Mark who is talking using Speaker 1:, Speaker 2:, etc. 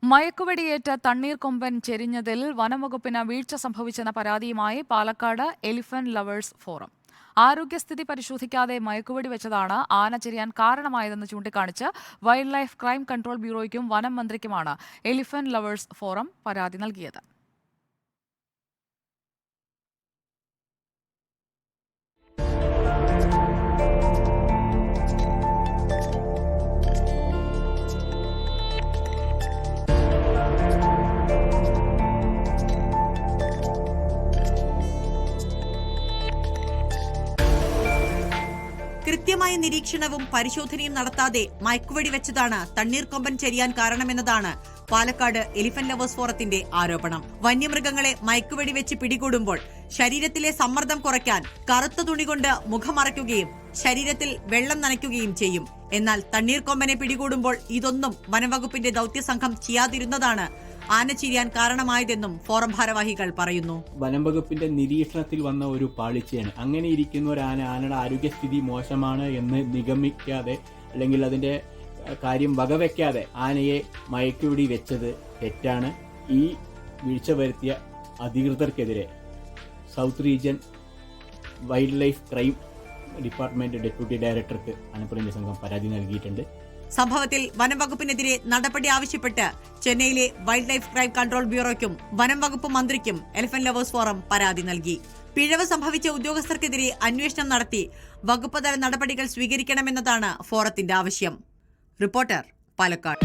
Speaker 1: മയക്കുവെടിയേറ്റ തണ്ണീർക്കൊമ്പൻ ചെരിഞ്ഞതിൽ വനംവകുപ്പിന് വീഴ്ച സംഭവിച്ചെന്ന പരാതിയുമായി Palakkad elephant lovers forum. ആരോഗ്യസ്ഥിതി പരിശോധിക്കാതെ മയക്കുവെടി വെച്ചതാണ് ആന ചെരിയാൻ കാരണമായതെന്ന് ചൂണ്ടിക്കാണിച്ച് വൈൽഡ് ലൈഫ് ക്രൈം കൺട്രോൾ ബ്യൂറോയ്ക്കും വനം മന്ത്രിക്കുമാണ് എലിഫന്റ് ലവേഴ്സ് ഫോറം പരാതി നൽകിയത്.
Speaker 2: കൃത്യമായ നിരീക്ഷണവും പരിശോധനയും നടത്താതെ മയക്കുവെടി വെച്ചതാണ് തണ്ണീർക്കൊമ്പൻ ചെരിയാൻ കാരണമെന്നതാണ് പാലക്കാട് എലിഫന്റ് ലവേഴ്സ് ഫോറത്തിന്റെ ആരോപണം. വന്യമൃഗങ്ങളെ മയക്കുവെടി വെച്ച് പിടികൂടുമ്പോൾ ശരീരത്തിലെ സമ്മർദ്ദം കുറയ്ക്കാൻ കറുത്ത തുണി കൊണ്ട് മുഖം മറയ്ക്കുകയും ശരീരത്തിൽ വെള്ളം നനയ്ക്കുകയും ചെയ്യും. എന്നാൽ തണ്ണീർക്കൊമ്പനെ പിടികൂടുമ്പോൾ ഇതൊന്നും വനംവകുപ്പിന്റെ ദൌത്യസംഘം ചെയ്യാതിരുന്നതാണ് ആന ചിരിയാൻ കാരണമായതെന്നും ഫോറം ഭാരവാഹികൾ പറയുന്നു.
Speaker 3: വനം വകുപ്പിന്റെ നിരീക്ഷണത്തിൽ വന്ന ഒരു പാളിച്ചയാണ്. അങ്ങനെ ഇരിക്കുന്ന ഒരു ആനയുടെ ആരോഗ്യസ്ഥിതി മോശമാണ് എന്ന് നിഗമിക്കാതെ അല്ലെങ്കിൽ അതിന്റെ കാര്യം വകവെക്കാതെ ആനയെ മയക്കുവെടി വെച്ചത് തെറ്റാണ്. ഈ വീഴ്ച വരുത്തിയ അധികൃതർക്കെതിരെ south region wildlife crime department deputy ഡയറക്ടർക്ക് ആനപ്പുറം സംഘം പരാതി നൽകിയിട്ടുണ്ട്.
Speaker 2: സംഭവത്തിൽ വനംവകുപ്പിനെതിരെ നടപടി ആവശ്യപ്പെട്ട് ചെന്നൈയിലെ വൈൽഡ് ലൈഫ് ക്രൈം കൺട്രോൾ ബ്യൂറോയ്ക്കും വനം വകുപ്പ് മന്ത്രിക്കും എലിഫന്റ് ലവേഴ്സ് ഫോറം പരാതി നൽകി. പിഴവ് സംഭവിച്ച ഉദ്യോഗസ്ഥർക്കെതിരെ അന്വേഷണം നടത്തി വകുപ്പ് തല നടപടികൾ സ്വീകരിക്കണമെന്നതാണ് ഫോറത്തിന്റെ ആവശ്യം. റിപ്പോർട്ടർ, പാലക്കാട്.